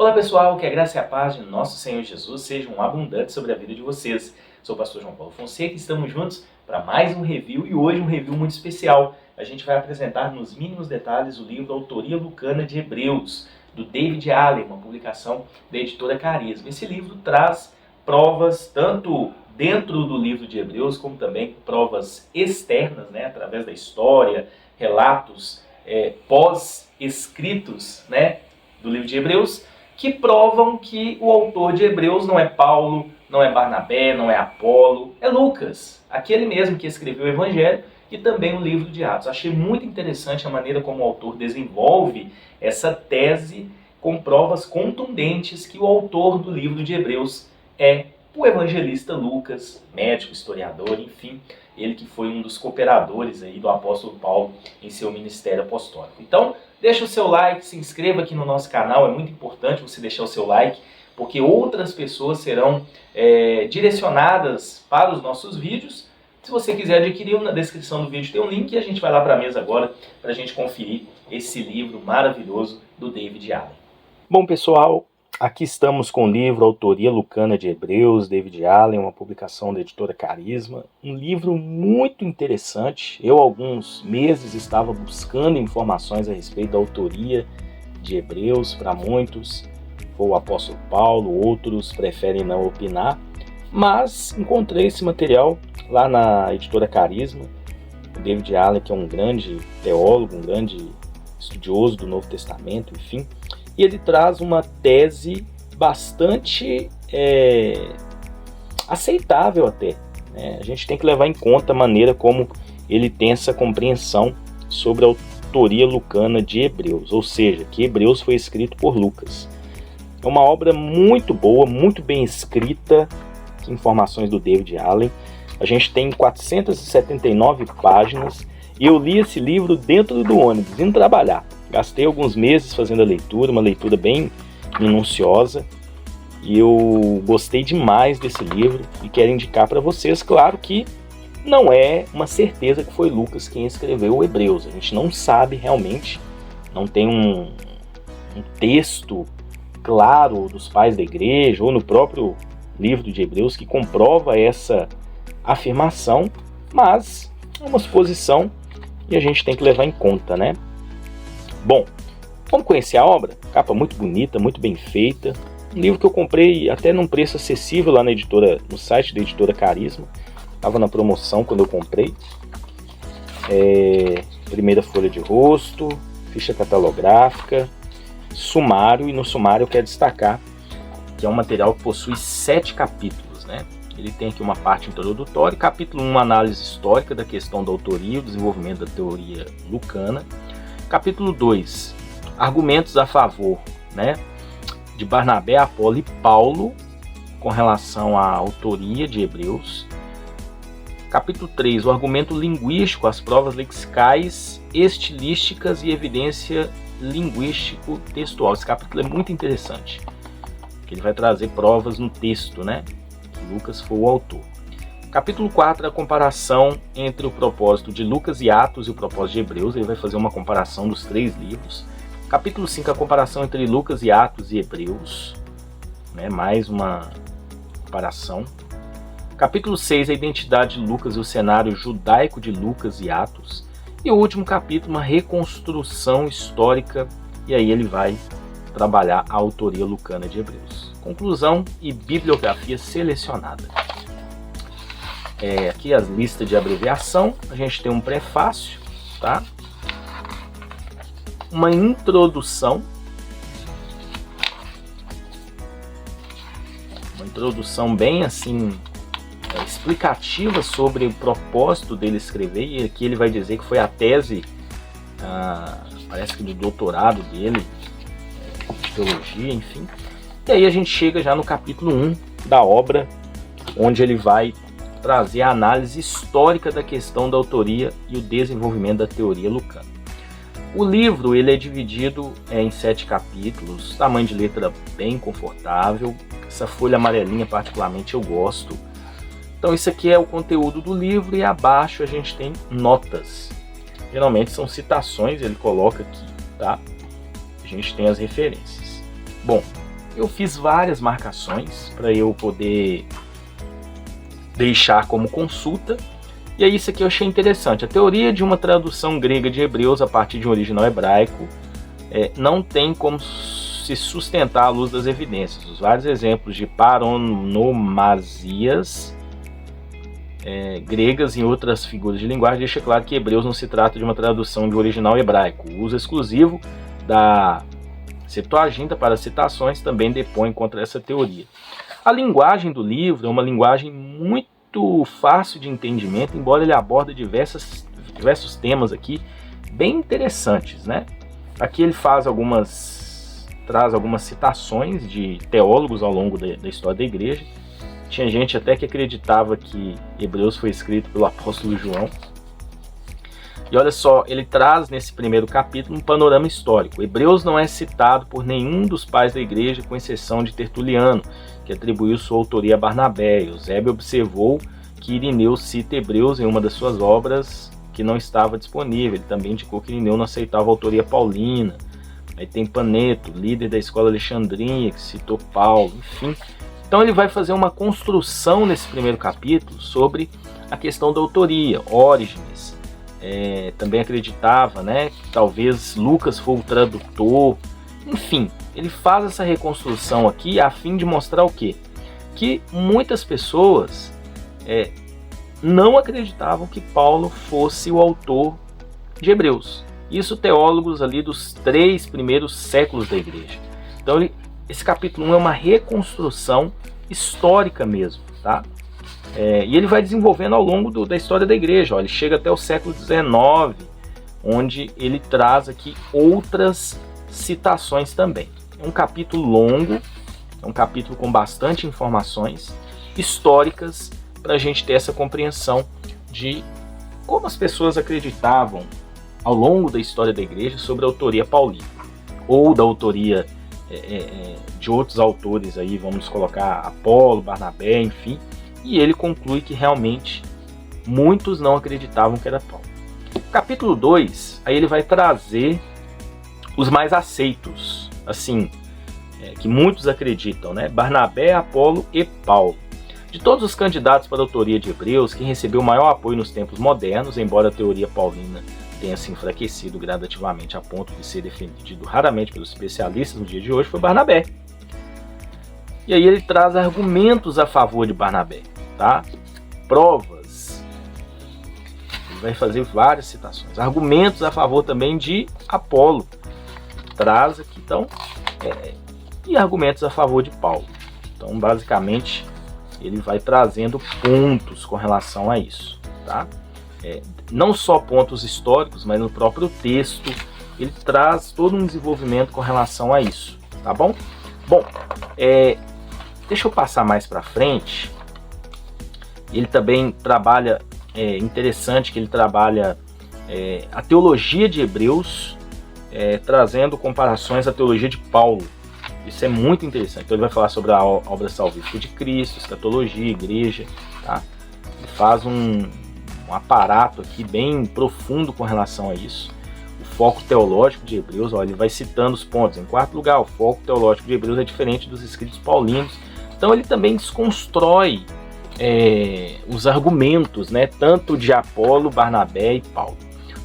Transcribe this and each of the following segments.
Olá pessoal, que a graça e a paz de nosso Senhor Jesus sejam abundantes sobre a vida de vocês. Sou o pastor João Paulo Fonseca e estamos juntos para mais um review e hoje um review muito especial. A gente vai apresentar nos mínimos detalhes o livro Autoria Lucana de Hebreus, do David Allen, uma publicação da editora Carisma. Esse livro traz provas tanto dentro do livro de Hebreus como também provas externas, através da história, relatos pós-escritos do livro de Hebreus, que provam que o autor de Hebreus não é Paulo, não é Barnabé, não é Apolo, é Lucas, aquele mesmo que escreveu o Evangelho e também o livro de Atos. Achei muito interessante a maneira como o autor desenvolve essa tese com provas contundentes que o autor do livro de Hebreus é o evangelista Lucas, médico, historiador, enfim, ele que foi um dos cooperadores aí do apóstolo Paulo em seu ministério apostólico. Então, deixa o seu like, se inscreva aqui no nosso canal, é muito importante você deixar o seu like, porque outras pessoas serão direcionadas para os nossos vídeos. Se você quiser adquirir, na descrição do vídeo tem um link e a gente vai lá para a mesa agora para a gente conferir esse livro maravilhoso do David Allen. Bom pessoal, aqui estamos com o livro Autoria Lucana de Hebreus, David Allen, uma publicação da editora Carisma. Um livro muito interessante. Eu, há alguns meses, estava buscando informações a respeito da autoria de Hebreus. Para muitos, foi o apóstolo Paulo, outros preferem não opinar. Mas encontrei esse material lá na editora Carisma. O David Allen, que é um grande teólogo, um grande estudioso do Novo Testamento, enfim. E ele traz uma tese bastante aceitável até. A gente tem que levar em conta a maneira como ele tem essa compreensão sobre a autoria lucana de Hebreus, ou seja, que Hebreus foi escrito por Lucas. É uma obra muito boa, muito bem escrita, informações do David Allen. A gente tem 479 páginas e eu li esse livro dentro do ônibus, indo trabalhar. Gastei alguns meses fazendo a leitura, uma leitura bem minuciosa, e eu gostei demais desse livro e quero indicar para vocês. Claro que não é uma certeza que foi Lucas quem escreveu o Hebreus, a gente não sabe realmente, não tem um texto claro dos pais da igreja ou no próprio livro de Hebreus que comprova essa afirmação, mas é uma suposição e a gente tem que levar em conta, Bom, vamos conhecer a obra? Capa muito bonita, muito bem feita. Um livro que eu comprei até num preço acessível lá no site da editora Carisma. Estava na promoção quando eu comprei. Primeira folha de rosto, ficha catalográfica, sumário. E no sumário eu quero destacar que é um material que possui 7 capítulos. Ele tem aqui uma parte introdutória. Capítulo 1, uma análise histórica da questão da autoria e o desenvolvimento da teoria lucana. Capítulo 2, argumentos a favor de Barnabé, Apolo e Paulo com relação à autoria de Hebreus. Capítulo 3, o argumento linguístico, as provas lexicais, estilísticas e evidência linguístico-textual. Esse capítulo é muito interessante, porque ele vai trazer provas no texto, que Lucas foi o autor. Capítulo 4, a comparação entre o propósito de Lucas e Atos e o propósito de Hebreus. Ele vai fazer uma comparação dos 3 livros. Capítulo 5, a comparação entre Lucas e Atos e Hebreus. Mais uma comparação. Capítulo 6, a identidade de Lucas e o cenário judaico de Lucas e Atos. E o último capítulo, uma reconstrução histórica. E aí ele vai trabalhar a autoria lucana de Hebreus. Conclusão e bibliografia selecionada. Aqui as listas de abreviação, a gente tem um prefácio, uma introdução, bem assim, explicativa sobre o propósito dele escrever, e aqui ele vai dizer que foi a tese, parece que do doutorado dele, de teologia, enfim. E aí a gente chega já no capítulo 1 da obra, onde ele vai trazer a análise histórica da questão da autoria e o desenvolvimento da teoria lucana. O livro ele é dividido em 7 capítulos, tamanho de letra bem confortável, essa folha amarelinha particularmente eu gosto. Então isso aqui é o conteúdo do livro e abaixo a gente tem notas. Geralmente são citações, ele coloca aqui, A gente tem as referências. Bom, eu fiz várias marcações para eu poder deixar como consulta. E aí isso aqui eu achei interessante. A teoria de uma tradução grega de Hebreus a partir de um original hebraico não tem como se sustentar à luz das evidências. Os vários exemplos de paronomasias gregas e outras figuras de linguagem deixa claro que Hebreus não se trata de uma tradução de original hebraico. O uso exclusivo da Septuaginta para citações também depõe contra essa teoria. A linguagem do livro é uma linguagem muito fácil de entendimento, embora ele aborde diversos temas aqui bem interessantes, né? Aqui ele traz algumas citações de teólogos ao longo da história da igreja. Tinha gente até que acreditava que Hebreus foi escrito pelo apóstolo João. E olha só, ele traz nesse primeiro capítulo um panorama histórico. Hebreus não é citado por nenhum dos pais da igreja, com exceção de Tertuliano, que atribuiu sua autoria a Barnabé. Eusébio observou que Irineu cita Hebreus em uma das suas obras que não estava disponível. Ele também indicou que Irineu não aceitava a autoria paulina. Aí tem Paneto, líder da escola alexandrina, que citou Paulo, enfim. Então ele vai fazer uma construção nesse primeiro capítulo sobre a questão da autoria. Órigenes também acreditava, né, que talvez Lucas foi o tradutor. Enfim, ele faz essa reconstrução aqui a fim de mostrar o quê? Que muitas pessoas não acreditavam que Paulo fosse o autor de Hebreus. Isso teólogos ali dos 3 primeiros séculos da igreja. Então esse capítulo 1 é uma reconstrução histórica mesmo, tá? E ele vai desenvolvendo ao longo da história da igreja. Ó, ele chega até o século XIX, onde ele traz aqui outras citações também. É um capítulo longo, é um capítulo com bastante informações históricas para a gente ter essa compreensão de como as pessoas acreditavam ao longo da história da igreja sobre a autoria paulina, ou da autoria de outros autores aí, vamos colocar Apolo, Barnabé, enfim, e ele conclui que realmente muitos não acreditavam que era Paulo. Capítulo 2, aí ele vai trazer os mais aceitos, assim, que muitos acreditam, né? Barnabé, Apolo e Paulo. De todos os candidatos para a autoria de Hebreus, quem recebeu maior apoio nos tempos modernos, embora a teoria paulina tenha se enfraquecido gradativamente a ponto de ser defendido raramente pelos especialistas no dia de hoje, foi Barnabé. E aí ele traz argumentos a favor de Barnabé, tá? Provas. Ele vai fazer várias citações. Argumentos a favor também de Apolo. Traz aqui, então, e argumentos a favor de Paulo. Então, basicamente, ele vai trazendo pontos com relação a isso, tá? Não só pontos históricos, mas no próprio texto ele traz todo um desenvolvimento com relação a isso, tá bom? Bom, deixa eu passar mais para frente. Ele também trabalha, interessante que ele trabalha a teologia de Hebreus, trazendo comparações à teologia de Paulo. Isso é muito interessante. Então ele vai falar sobre a obra salvífica de Cristo, escatologia, igreja, tá? Ele faz um aparato aqui bem profundo com relação a isso. O foco teológico de Hebreus, ó, ele vai citando os pontos. Em quarto lugar, o foco teológico de Hebreus é diferente dos escritos paulinos. Então ele também desconstrói os argumentos, né, tanto de Apolo, Barnabé e Paulo.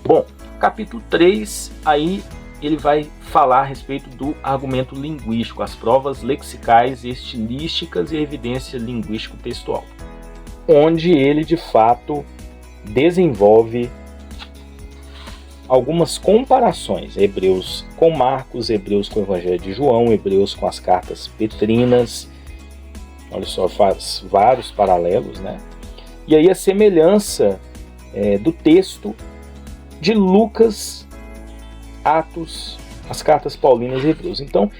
Bom, capítulo 3, aí ele vai falar a respeito do argumento linguístico, as provas lexicais e estilísticas e a evidência linguístico-textual, onde ele de fato desenvolve algumas comparações, Hebreus com Marcos, Hebreus com o Evangelho de João, Hebreus com as cartas petrinas. Olha só, faz vários paralelos, né? E aí a semelhança do texto de Lucas, Atos, as cartas paulinas e Hebreus. Então,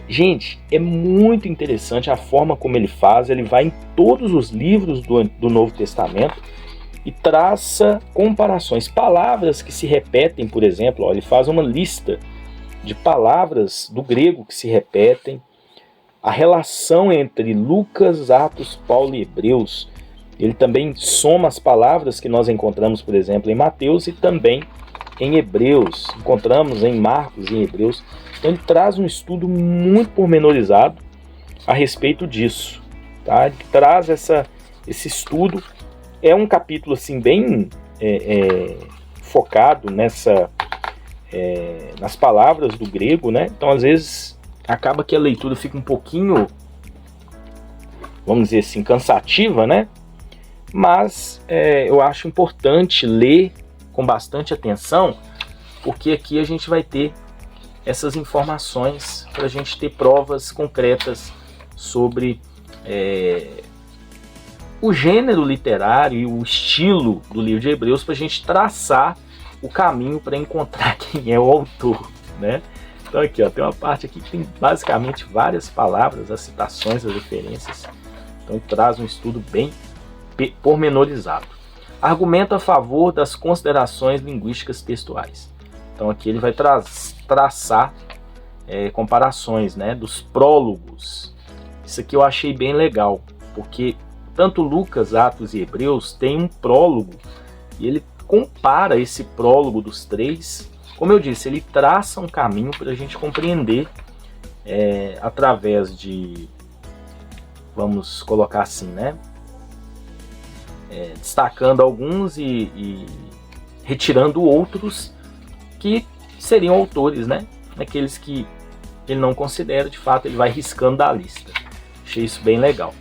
gente, é muito interessante a forma como ele faz. Ele vai em todos os livros do Novo Testamento e traça comparações. Palavras que se repetem, por exemplo, ó, ele faz uma lista de palavras do grego que se repetem. A relação entre Lucas, Atos, Paulo e Hebreus. Ele também soma as palavras que nós encontramos, por exemplo, em Mateus e também em Hebreus. Encontramos em Marcos e em Hebreus. Então ele traz um estudo muito pormenorizado a respeito disso, tá? Ele traz esse estudo. É um capítulo assim bem focado nas palavras do grego, né? Então às vezes acaba que a leitura fica um pouquinho, vamos dizer assim, cansativa, né? Mas eu acho importante ler com bastante atenção, porque aqui a gente vai ter essas informações para a gente ter provas concretas sobre o gênero literário e o estilo do livro de Hebreus, para a gente traçar o caminho para encontrar quem é o autor, né? Então aqui, ó, tem uma parte aqui que tem basicamente várias palavras, as citações, as referências. Então traz um estudo bem pormenorizado. Argumento a favor das considerações linguísticas textuais. Então aqui ele vai traçar comparações, né, dos prólogos. Isso aqui eu achei bem legal, porque tanto Lucas, Atos e Hebreus tem um prólogo, e ele compara esse prólogo dos três. Como eu disse, ele traça um caminho para a gente compreender através de, vamos colocar assim, né, destacando alguns e retirando outros que seriam autores, né, aqueles que ele não considera, de fato ele vai riscando da lista. Achei isso bem legal.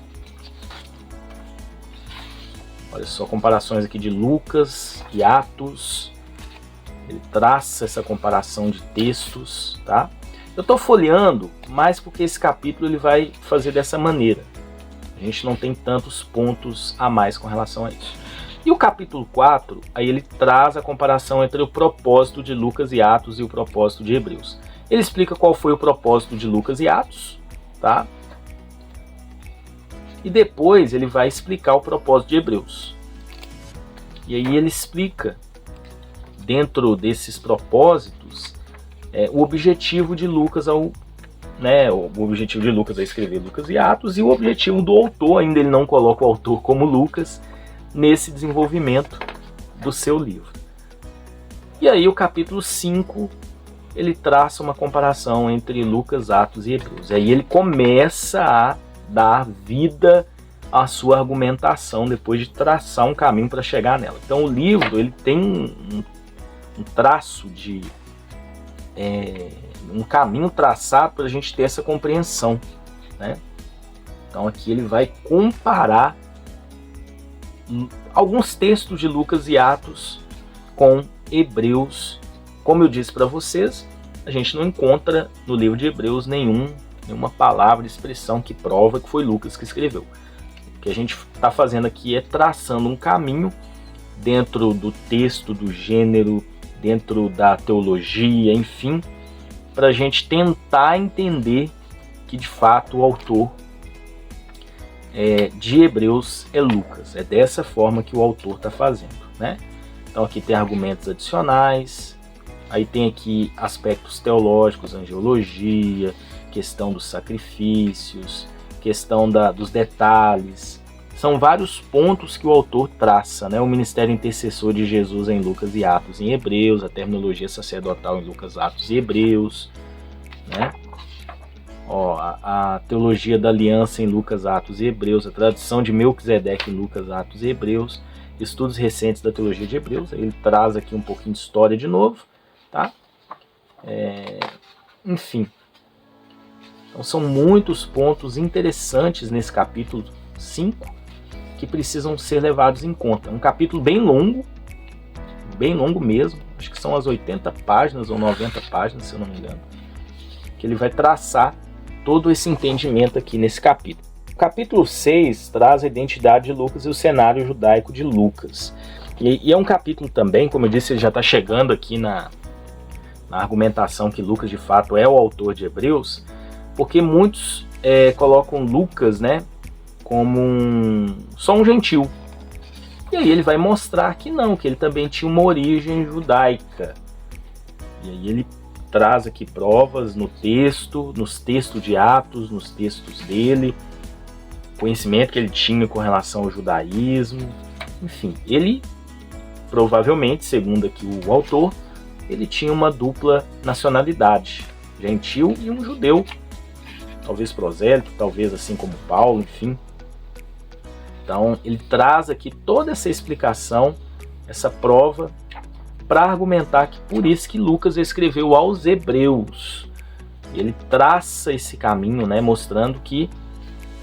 Olha só, comparações aqui de Lucas e Atos. Ele traça essa comparação de textos, tá? Eu estou folheando, mas porque esse capítulo ele vai fazer dessa maneira. A gente não tem tantos pontos a mais com relação a isso. E o capítulo 4, aí ele traz a comparação entre o propósito de Lucas e Atos e o propósito de Hebreus. Ele explica qual foi o propósito de Lucas e Atos, tá? E depois ele vai explicar o propósito de Hebreus. E aí ele explica, dentro desses propósitos, o objetivo de Lucas o objetivo de Lucas é escrever Lucas e Atos, e o objetivo do autor, ainda ele não coloca o autor como Lucas, nesse desenvolvimento do seu livro. E aí o capítulo 5, ele traça uma comparação entre Lucas, Atos e Hebreus. Aí ele começa a dar vida à sua argumentação, depois de traçar um caminho para chegar nela. Então o livro ele tem um traço de um caminho traçado para a gente ter essa compreensão, né? Então aqui ele vai comparar alguns textos de Lucas e Atos com Hebreus. Como eu disse para vocês, a gente não encontra no livro de Hebreus nenhuma palavra, expressão que prova que foi Lucas que escreveu. O que a gente está fazendo aqui é traçando um caminho dentro do texto, do gênero, dentro da teologia, enfim, para a gente tentar entender que de fato o autor de Hebreus é Lucas. É dessa forma que o autor está fazendo, né? Então aqui tem argumentos adicionais, aí tem aqui aspectos teológicos, angelologia, questão dos sacrifícios, questão dos detalhes. São vários pontos que o autor traça, né? O ministério intercessor de Jesus em Lucas e Atos em Hebreus, a terminologia sacerdotal em Lucas, Atos e Hebreus, né? A teologia da aliança em Lucas, Atos e Hebreus, a tradição de Melquisedeque em Lucas, Atos e Hebreus, estudos recentes da teologia de Hebreus. Ele traz aqui um pouquinho de história de novo, tá? Enfim. Então são muitos pontos interessantes nesse capítulo 5 que precisam ser levados em conta. Um capítulo bem longo mesmo, acho que são as 80 páginas ou 90 páginas, se eu não me engano, que ele vai traçar todo esse entendimento aqui nesse capítulo. O capítulo 6 traz a identidade de Lucas e o cenário judaico de Lucas. E é um capítulo também, como eu disse, ele já está chegando aqui na argumentação que Lucas de fato é o autor de Hebreus, porque muitos colocam Lucas, né, como só um gentil. E aí ele vai mostrar que não, que ele também tinha uma origem judaica. E aí ele traz aqui provas no texto, nos textos de Atos, nos textos dele, conhecimento que ele tinha com relação ao judaísmo. Enfim, ele provavelmente, segundo aqui o autor, ele tinha uma dupla nacionalidade, gentil e um judeu, talvez prosélito, talvez assim como Paulo, enfim. Então ele traz aqui toda essa explicação, essa prova, para argumentar que por isso que Lucas escreveu aos Hebreus. Ele traça esse caminho, né, mostrando que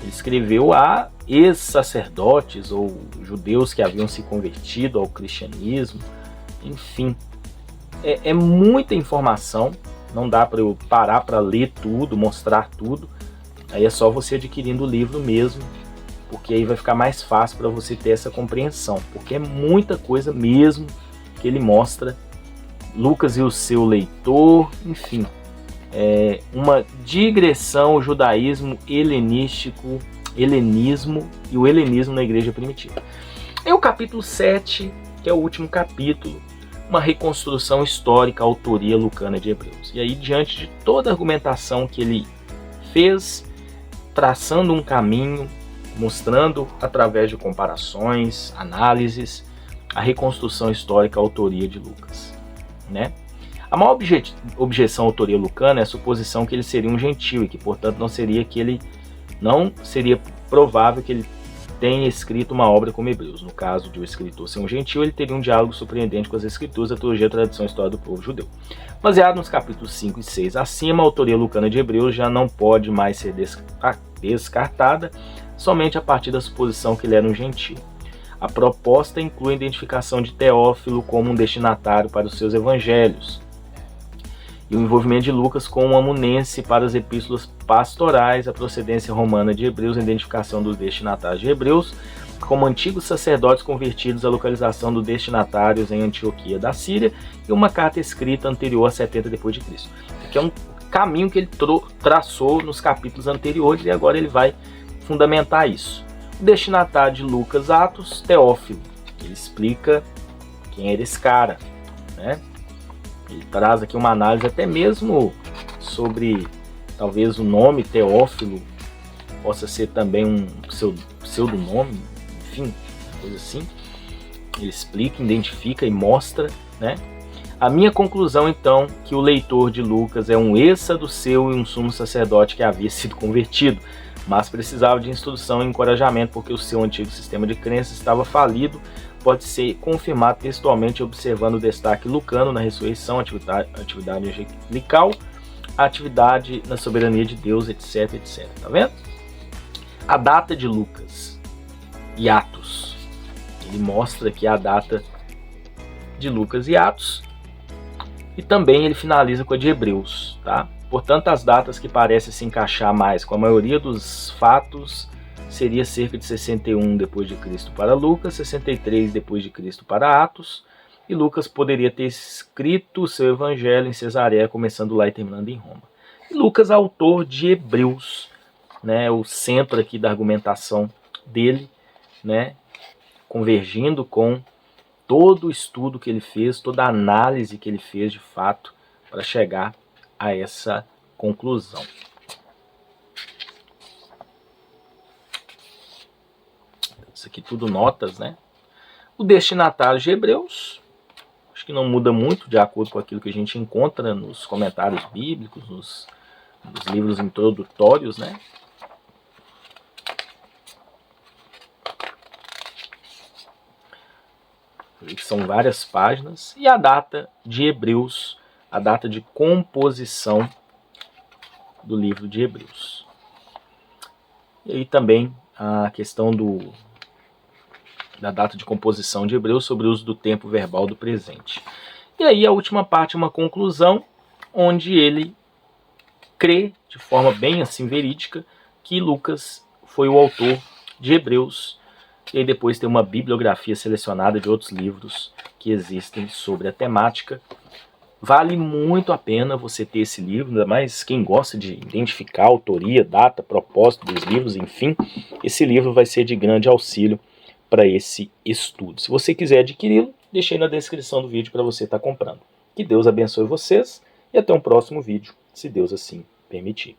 ele escreveu a ex-sacerdotes ou judeus que haviam se convertido ao cristianismo. Enfim, é muita informação, não dá para eu parar para ler tudo, mostrar tudo. Aí é só você adquirindo o livro mesmo, porque aí vai ficar mais fácil para você ter essa compreensão, porque é muita coisa mesmo que ele mostra. Lucas e o seu leitor, enfim, uma digressão ao judaísmo helenístico, helenismo e o helenismo na igreja primitiva. E o capítulo 7, que é o último capítulo, uma reconstrução histórica, autoria lucana de Hebreus. E aí, diante de toda a argumentação que ele fez, traçando um caminho, mostrando através de comparações, análises, a reconstrução histórica, autoria de Lucas, né? A maior objeção à autoria lucana é a suposição que ele seria um gentio e que, portanto, não seria provável que ele tenha escrito uma obra como Hebreus. No caso de o escritor ser um gentio, ele teria um diálogo surpreendente com as escrituras, a teologia, a tradição e a história do povo judeu. Baseado nos capítulos 5 e 6 acima, a autoria lucana de Hebreus já não pode mais ser descartada somente a partir da suposição que ele era um gentio. A proposta inclui a identificação de Teófilo como um destinatário para os seus evangelhos e o envolvimento de Lucas com um amunense para as epístolas pastorais, a procedência romana de Hebreus, a identificação dos destinatários de Hebreus como antigos sacerdotes convertidos, a localização dos destinatários em Antioquia da Síria e uma carta escrita anterior a 70 depois de Cristo. Que é um caminho que ele traçou nos capítulos anteriores e agora ele vai fundamentar isso. O destinatário de Lucas, Atos, Teófilo. Ele explica quem era esse cara, né? Ele traz aqui uma análise até mesmo sobre talvez o nome Teófilo possa ser também um pseudonome, enfim, coisa assim. Ele explica, identifica e mostra, né? A minha conclusão, então, que o leitor de Lucas é um ex-saduceu e um sumo sacerdote que havia sido convertido, mas precisava de instrução e encorajamento porque o seu antigo sistema de crença estava falido, pode ser confirmado textualmente observando o destaque lucano na ressurreição, atividade angelical, atividade na soberania de Deus, etc, etc. Tá vendo? A data de Lucas e Atos. Ele mostra aqui a data de Lucas e Atos e também ele finaliza com a de Hebreus, tá? Portanto, as datas que parecem se encaixar mais com a maioria dos fatos seria cerca de 61 depois de Cristo para Lucas, 63 depois de Cristo para Atos, e Lucas poderia ter escrito o seu evangelho em Cesareia, começando lá e terminando em Roma. E Lucas, autor de Hebreus, né, o centro aqui da argumentação dele, né, convergindo com todo o estudo que ele fez, toda a análise que ele fez de fato para chegar a essa conclusão. Isso aqui tudo notas, né? O destinatário de Hebreus, acho que não muda muito de acordo com aquilo que a gente encontra nos comentários bíblicos, nos livros introdutórios, né? São várias páginas. E a data de Hebreus, a data de composição do livro de Hebreus. E aí também a questão da data de composição de Hebreus sobre o uso do tempo verbal do presente. E aí a última parte é uma conclusão, onde ele crê, de forma bem assim verídica, que Lucas foi o autor de Hebreus. E aí depois tem uma bibliografia selecionada de outros livros que existem sobre a temática. Vale muito a pena você ter esse livro, ainda mais quem gosta de identificar a autoria, data, propósito dos livros, enfim. Esse livro vai ser de grande auxílio para esse estudo. Se você quiser adquiri-lo, deixei na descrição do vídeo para você estar comprando. Que Deus abençoe vocês e até um próximo vídeo, se Deus assim permitir.